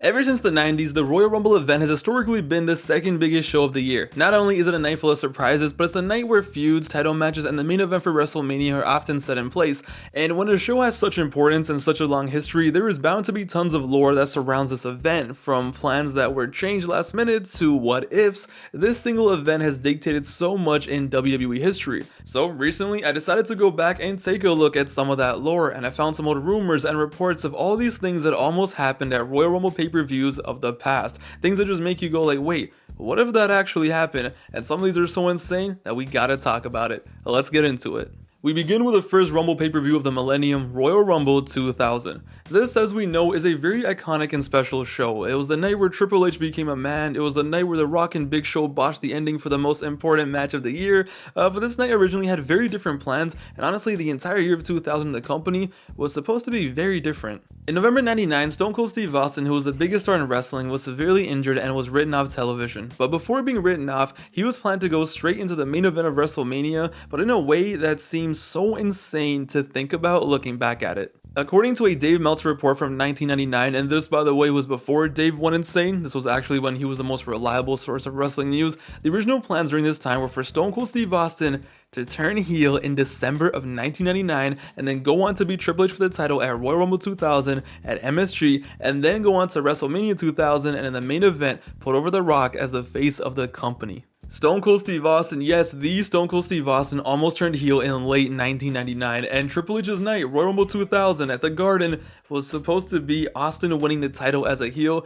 Ever since the 90s, the Royal Rumble event has historically been the second biggest show of the year. Not only is it a night full of surprises, but it's the night where feuds, title matches, and the main event for WrestleMania are often set in place. And when a show has such importance and such a long history, there is bound to be tons of lore that surrounds this event, from plans that were changed last minute to what ifs. This single event has dictated so much in WWE history. So recently, I decided to go back and take a look at some of that lore, and I found some old rumors and reports of all these things that almost happened at Royal Rumble pay-per-views of the past. Things that just make you go like, wait, what if that actually happened? And some of these are so insane that we gotta talk about it. Let's get into it. We begin with the first Rumble pay-per-view of the millennium, Royal Rumble 2000. This, as we know, is a very iconic and special show. It was the night where Triple H became a man. It was the night where The Rock and Big Show botched the ending for the most important match of the year. But this night originally had very different plans, and honestly, the entire year of 2000 in the company was supposed to be very different. In November 99, Stone Cold Steve Austin, who was the biggest star in wrestling, was severely injured and was written off television. But before being written off, he was planned to go straight into the main event of WrestleMania, but in a way that seems so insane to think about looking back at it. According to a Dave Meltzer report from 1999, and this by the way was before Dave went insane, this was actually when he was the most reliable source of wrestling news, the original plans during this time were for Stone Cold Steve Austin to turn heel in December of 1999 and then go on to beat Triple H for the title at Royal Rumble 2000 at MSG, and then go on to WrestleMania 2000 and in the main event put over The Rock as the face of the company. Stone Cold Steve Austin, yes, the Stone Cold Steve Austin almost turned heel in late 1999, and Triple H's night, Royal Rumble 2000 at the Garden, was supposed to be Austin winning the title as a heel.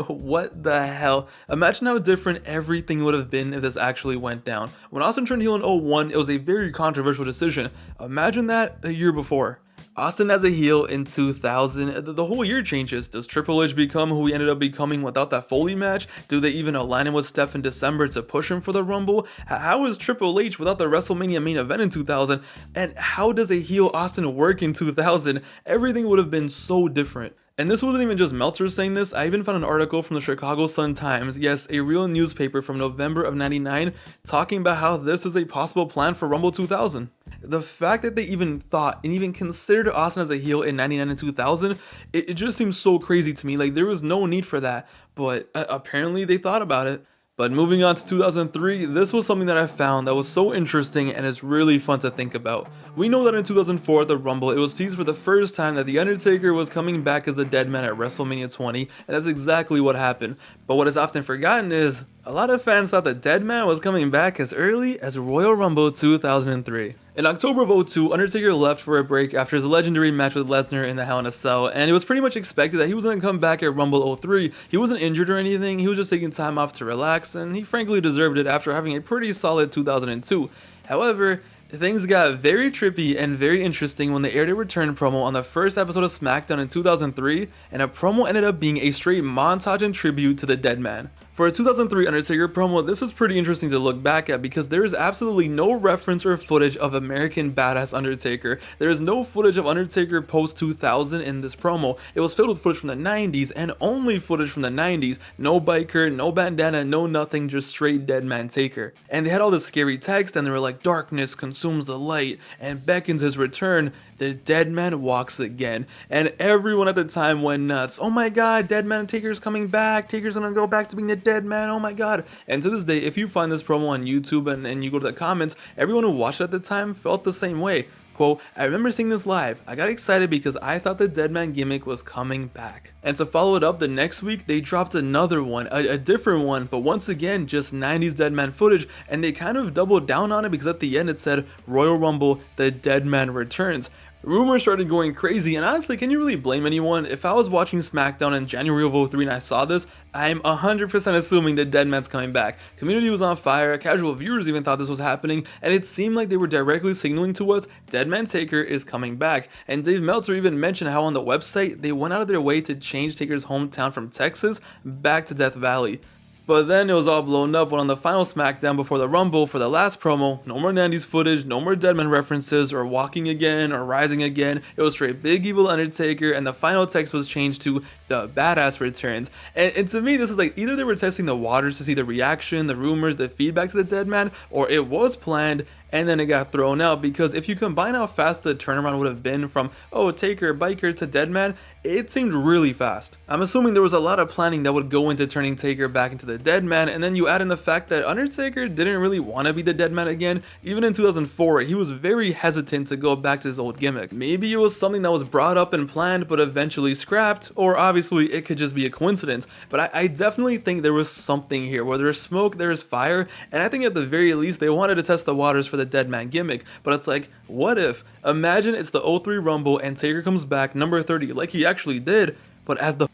What the hell? Imagine how different everything would have been if this actually went down. When Austin turned heel in 01, it was a very controversial decision. Imagine that the year before. Austin as a heel in 2000, the whole year changes. Does Triple H become who he ended up becoming without that Foley match? Do they even align him with Steph in December to push him for the Rumble? How is Triple H without the WrestleMania main event in 2000? And how does a heel Austin work in 2000? Everything would have been so different. And this wasn't even just Meltzer saying this. I even found an article from the Chicago Sun-Times, yes, a real newspaper from November of 99, talking about how this is a possible plan for Rumble 2000. The fact that they even thought and even considered Austin as a heel in 99 and 2000, it just seems so crazy to me. Like, there was no need for that, but apparently they thought about it. But moving on to 2003, this was something that I found that was so interesting and is really fun to think about. We know that in 2004 at the Rumble, it was teased for the first time that The Undertaker was coming back as the Deadman at WrestleMania 20, and that's exactly what happened. But what is often forgotten is, a lot of fans thought the Deadman was coming back as early as Royal Rumble 2003. In October of 2002, Undertaker left for a break after his legendary match with Lesnar in the Hell in a Cell, and it was pretty much expected that he was going to come back at Rumble 03. He wasn't injured or anything, he was just taking time off to relax, and he frankly deserved it after having a pretty solid 2002. However, things got very trippy and very interesting when they aired a return promo on the first episode of SmackDown in 2003, and a promo ended up being a straight montage and tribute to the Deadman. For a 2003 Undertaker promo, this was pretty interesting to look back at because there is absolutely no reference or footage of American Badass Undertaker. There is no footage of Undertaker post 2000 in this promo. It was filled with footage from the 90s and only footage from the 90s. No biker, no bandana, no nothing, just straight Deadman Taker. And they had all this scary text and they were like, darkness consumes the light and beckons his return. The Deadman walks again. And everyone at the time went nuts. Oh my god, Deadman Taker's coming back. Taker's gonna go back to being the Deadman. Oh my god. And to this day, if you find this promo on YouTube and you go to the comments, everyone who watched it at the time felt the same way. Quote, I remember seeing this live. I got excited because I thought the Deadman gimmick was coming back. And to follow it up, the next week they dropped another one, a different one, but once again just 90s Deadman footage, and they kind of doubled down on it because at the end it said Royal Rumble, the Deadman returns. Rumors started going crazy, and honestly, can you really blame anyone? If I was watching SmackDown in January of 2003 and I saw this, I'm 100% assuming that Deadman's coming back. Community was on fire, casual viewers even thought this was happening, and it seemed like they were directly signaling to us, Deadman Taker is coming back. And Dave Meltzer even mentioned how on the website, they went out of their way to change Taker's hometown from Texas back to Death Valley. But then it was all blown up when on the final SmackDown before the Rumble for the last promo, no more 90s footage, no more Deadman references or walking again or rising again. It was straight Big Evil Undertaker, and the final text was changed to the Badass Returns. And to me, this is like either they were testing the waters to see the reaction, the rumors, the feedback to the Deadman, or it was planned and then it got thrown out, because if you combine how fast the turnaround would have been from, oh, Taker, Biker to Deadman, it seemed really fast. I'm assuming there was a lot of planning that would go into turning Taker back into the Deadman, and then you add in the fact that Undertaker didn't really want to be the Deadman again. Even in 2004, he was very hesitant to go back to his old gimmick. Maybe it was something that was brought up and planned but eventually scrapped, or obviously it could just be a coincidence, but I definitely think there was something here. Where there's smoke, there's fire, and I think at the very least they wanted to test the waters for the Deadman gimmick. But it's like, what if? Imagine it's the 03 Rumble and Taker comes back number 30 like he actually did, but as the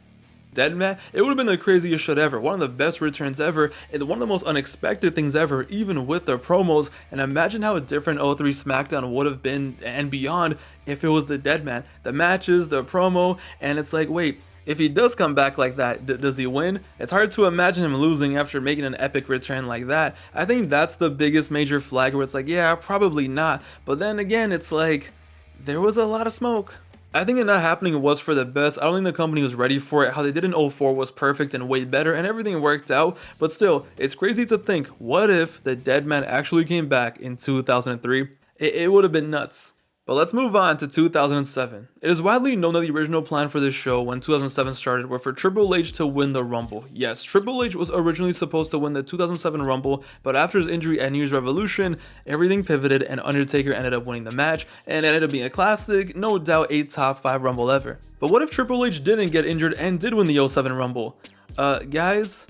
Deadman. It would have been the craziest shit ever, one of the best returns ever, and one of the most unexpected things ever, even with the promos. And imagine how a different 03 SmackDown would have been and beyond if it was the Deadman. The matches, the promo, and it's like, wait, if he does come back like that, does he win? It's hard to imagine him losing after making an epic return like that. I think that's the biggest major flag where it's like, yeah, probably not. But then again, it's like, there was a lot of smoke. I think it not happening was for the best. I don't think the company was ready for it. How they did in 04 was perfect and way better, and everything worked out. But still, it's crazy to think, what if the Deadman actually came back in 2003? It would have been nuts. But let's move on to 2007. It is widely known that the original plan for this show when 2007 started were for Triple H to win the Rumble. Yes, Triple H was originally supposed to win the 2007 Rumble, but after his injury at New Year's Revolution, everything pivoted and Undertaker ended up winning the match, and it ended up being a classic, no doubt a top 5 Rumble ever. But what if Triple H didn't get injured and did win the 07 Rumble? Guys,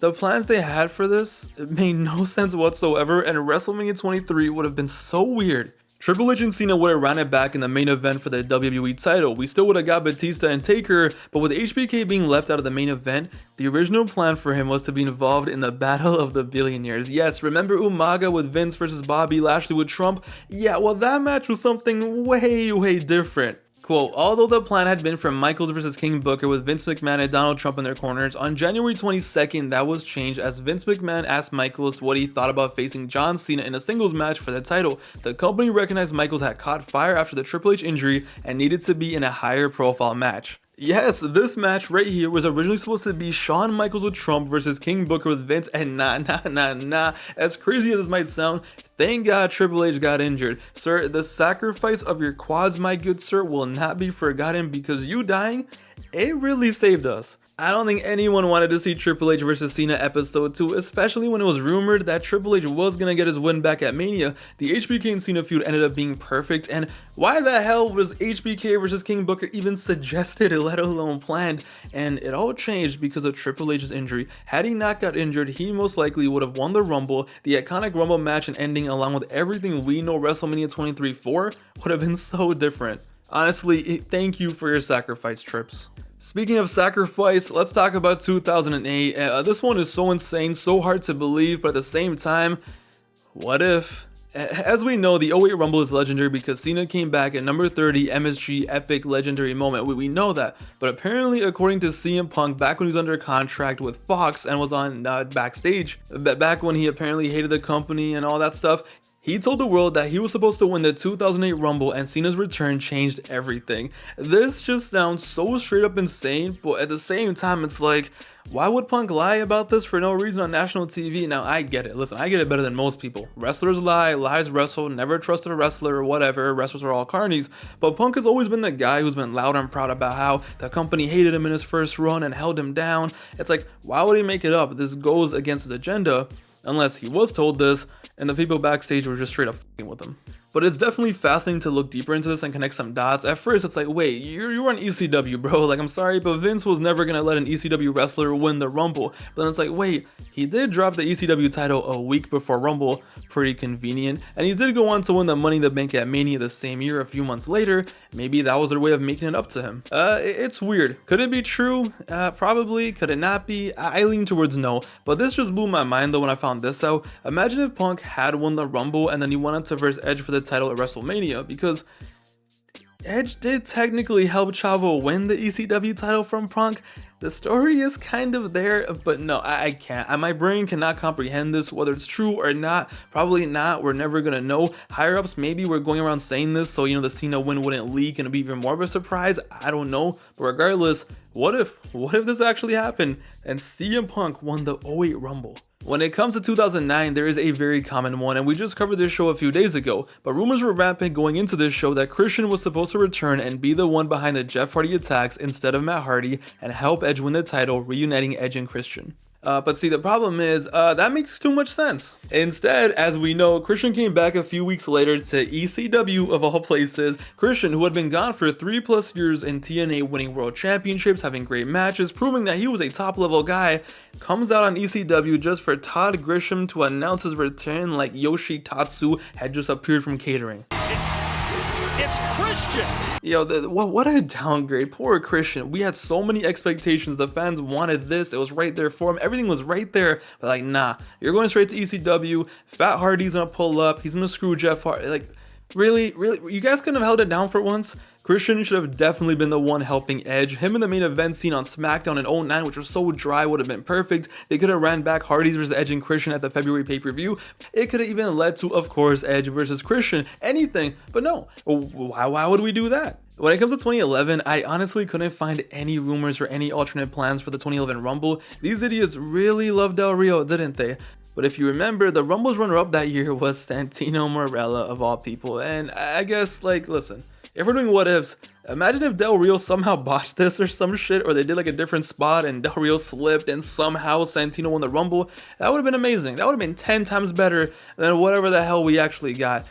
the plans they had for this made no sense whatsoever, and WrestleMania 23 would have been so weird. Triple H and Cena would have ran it back in the main event for the WWE title. We still would have got Batista and Taker, but with HBK being left out of the main event, the original plan for him was to be involved in the Battle of the Billionaires. Yes, remember Umaga with Vince versus Bobby Lashley with Trump? Yeah, well, that match was something way different. Quote, although the plan had been for Michaels versus King Booker with Vince McMahon and Donald Trump in their corners, on January 22nd that was changed as Vince McMahon asked Michaels what he thought about facing John Cena in a singles match for the title. The company recognized Michaels had caught fire after the Triple H injury and needed to be in a higher profile match. Yes, this match right here was originally supposed to be Shawn Michaels with Trump versus King Booker with Vince, and nah. As crazy as this might sound, thank God Triple H got injured. Sir, the sacrifice of your quads, my good sir, will not be forgotten, because you dying, it really saved us. I don't think anyone wanted to see Triple H versus Cena episode 2, especially when it was rumored that Triple H was gonna get his win back at Mania. The HBK and Cena feud ended up being perfect, and why the hell was HBK versus King Booker even suggested, let alone planned? And it all changed because of Triple H's injury. Had he not got injured, he most likely would have won the Rumble. The iconic Rumble match and ending, along with everything we know WrestleMania 23 for, would have been so different. Honestly, thank you for your sacrifice, Trips. Speaking of sacrifice, let's talk about 2008. This one is so insane, so hard to believe, but at the same time, what if? As we know, the 08 Rumble is legendary because Cena came back at number 30, MSG, epic legendary moment. We know that, but apparently according to CM Punk, back when he was under contract with Fox and was on backstage, back when he apparently hated the company and all that stuff, he told the world that he was supposed to win the 2008 Rumble, and Cena's return changed everything. This just sounds so straight up insane, but at the same time, it's like, why would Punk lie about this for no reason on national TV? Now, I get it. Listen, I get it better than most people. Wrestlers lie, lies wrestle, never trusted a wrestler or whatever. Wrestlers are all carnies. But Punk has always been the guy who's been loud and proud about how the company hated him in his first run and held him down. It's like, why would he make it up? This goes against his agenda. Unless he was told this and the people backstage were just straight up f***ing with him. But it's definitely fascinating to look deeper into this and connect some dots. At first it's like, wait, you were on ECW, bro. Like, I'm sorry, but Vince was never gonna let an ECW wrestler win the Rumble. But then it's like, wait, he did drop the ECW title a week before Rumble, pretty convenient. And he did go on to win the Money in the Bank at Mania the same year, a few months later. Maybe that was their way of making it up to him. It's weird. Could it be true? Probably. Could it not be? I lean towards no. But this just blew my mind though when I found this out. Imagine if Punk had won the Rumble and then he went on to verse Edge for the title at WrestleMania, because Edge did technically help Chavo win the ECW title from Punk. The story is kind of there, but no, I can't. My brain cannot comprehend this, whether it's true or not. Probably not. We're never gonna know. Higher ups maybe were going around saying this, so the Cena win wouldn't leak and it'd be even more of a surprise. I don't know. But regardless, what if this actually happened and CM Punk won the 08 Rumble? When it comes to 2009, there is a very common one, and we just covered this show a few days ago, but rumors were rampant going into this show that Christian was supposed to return and be the one behind the Jeff Hardy attacks instead of Matt Hardy and help Edge win the title, reuniting Edge and Christian. But see, the problem is, that makes too much sense. Instead, as we know, Christian came back a few weeks later to ECW of all places. Christian, who had been gone for 3+ years in TNA, winning world championships, having great matches, proving that he was a top level guy, comes out on ECW just for Todd Grisham to announce his return like Yoshitatsu had just appeared from catering. It's Christian! Yo, what a downgrade. Poor Christian. We had so many expectations. The fans wanted this. It was right there for him. Everything was right there. But like, nah, you're going straight to ECW. Fat Hardy's gonna pull up. He's gonna screw Jeff Hardy. Like, really? You guys couldn't have held it down for once? Christian should have definitely been the one helping Edge. Him in the main event scene on SmackDown in 2009, which was so dry, would have been perfect. They could have ran back Hardy's versus Edge and Christian at the February pay-per-view. It could have even led to, of course, Edge versus Christian, anything. But no, why would we do that? When it comes to 2011, I honestly couldn't find any rumors or any alternate plans for the 2011 Rumble. These idiots really loved Del Rio, didn't they? But if you remember, the Rumble's runner-up that year was Santino Marella, of all people. And I guess, like, listen, if we're doing what ifs, imagine if Del Rio somehow botched this or some shit, or they did like a different spot and Del Rio slipped and somehow Santino won the Rumble. That would have been amazing. That would have been 10 times better than whatever the hell we actually got.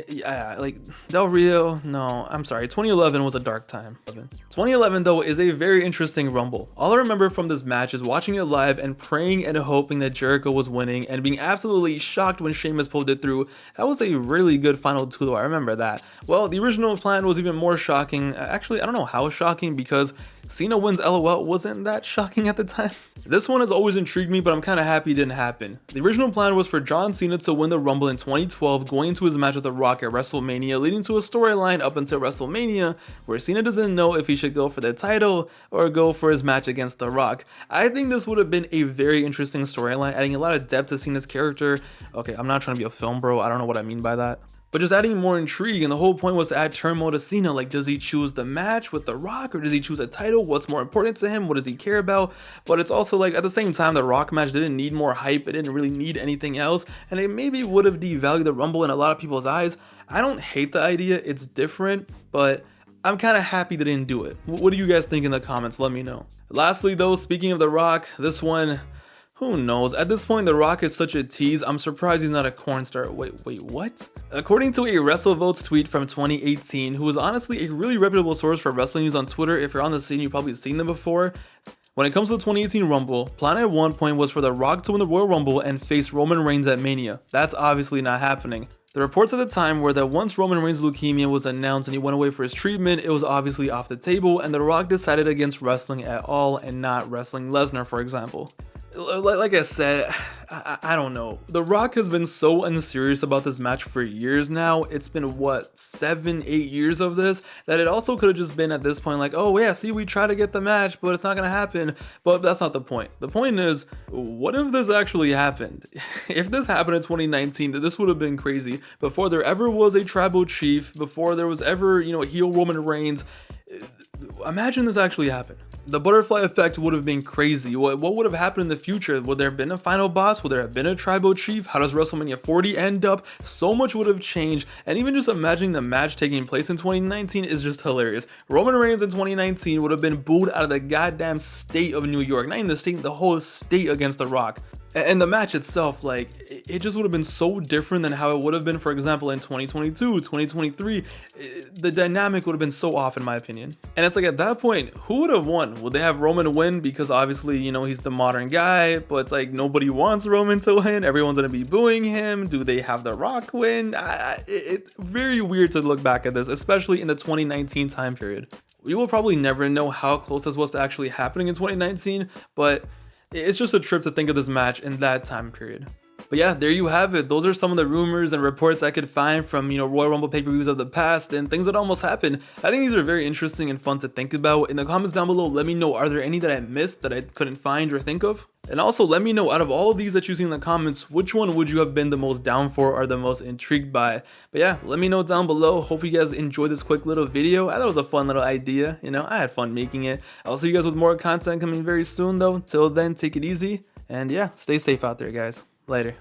Yeah, like Del Rio, no, I'm sorry, 2011 was a dark time. 2011 though is a very interesting Rumble. All I remember from this match is watching it live and praying and hoping that Jericho was winning and being absolutely shocked when Sheamus pulled it through. That was a really good final two though, I remember that. Well, the original plan was even more shocking. Actually, I don't know how shocking, because Cena wins LOL wasn't that shocking at the time. This one has always intrigued me, but I'm kind of happy it didn't happen. The original plan was for John Cena to win the Rumble in 2012, going into his match with The Rock at WrestleMania, leading to a storyline up until WrestleMania where Cena doesn't know if he should go for the title or go for his match against The Rock. I think this would have been a very interesting storyline, adding a lot of depth to Cena's character. Okay, I'm not trying to be a film bro, I don't know what I mean by that. But just adding more intrigue, and the whole point was to add turmoil to Cena. Like, does he choose the match with The Rock, or does he choose a title? What's more important to him? What does he care about? But it's also like, at the same time, the Rock match didn't need more hype. It didn't really need anything else, and it maybe would have devalued the Rumble in a lot of people's eyes. I don't hate the idea. It's different, but I'm kind of happy they didn't do it. What do you guys think in the comments? Let me know. Lastly though, speaking of The Rock, this one, who knows? At this point, The Rock is such a tease. I'm surprised he's not a corn star. Wait, what? According to a WrestleVotes tweet from 2018, who is honestly a really reputable source for wrestling news on Twitter. If you're on the scene, you've probably seen them before. When it comes to the 2018 Rumble, plan at one point was for The Rock to win the Royal Rumble and face Roman Reigns at Mania. That's obviously not happening. The reports at the time were that once Roman Reigns' leukemia was announced and he went away for his treatment, it was obviously off the table, and The Rock decided against wrestling at all and not wrestling Lesnar, for example. Like I said, I don't know. The Rock has been so unserious about this match for years now. It's been, what, 7-8 years of this, that it also could have just been at this point like, oh yeah, see, we try to get the match, but it's not gonna happen. But that's not the point. The point is, what if this actually happened? If this happened in 2019, this would have been crazy. Before there ever was a tribal chief, before there was ever, heel Roman Reigns. Imagine this actually happened. The butterfly effect would have been crazy. What would have happened in the future? Would there have been a final boss? Would there have been a tribal chief? How does WrestleMania 40 end up? So much would have changed, and even just imagining the match taking place in 2019 is just hilarious. Roman Reigns in 2019 would have been booed out of the goddamn state of New York, not even the state, the whole state against The Rock. And the match itself, like, it just would have been so different than how it would have been, for example, in 2022, 2023. The dynamic would have been so off, in my opinion. And it's like, at that point, who would have won? Would they have Roman win because obviously, he's the modern guy, but it's like nobody wants Roman to win. Everyone's going to be booing him. Do they have The Rock win? It's very weird to look back at this, especially in the 2019 time period. We will probably never know how close this was to actually happening in 2019, but it's just a trip to think of this match in that time period. But yeah, there you have it. Those are some of the rumors and reports I could find from, Royal Rumble pay-per-views of the past and things that almost happened. I think these are very interesting and fun to think about. In the comments down below, let me know, are there any that I missed that I couldn't find or think of? And also let me know, out of all of these that you see in the comments, which one would you have been the most down for or the most intrigued by? But yeah, let me know down below. Hope you guys enjoyed this quick little video. I thought it was a fun little idea. I had fun making it. I'll see you guys with more content coming very soon though. Till then, take it easy And yeah, stay safe out there, guys. Later.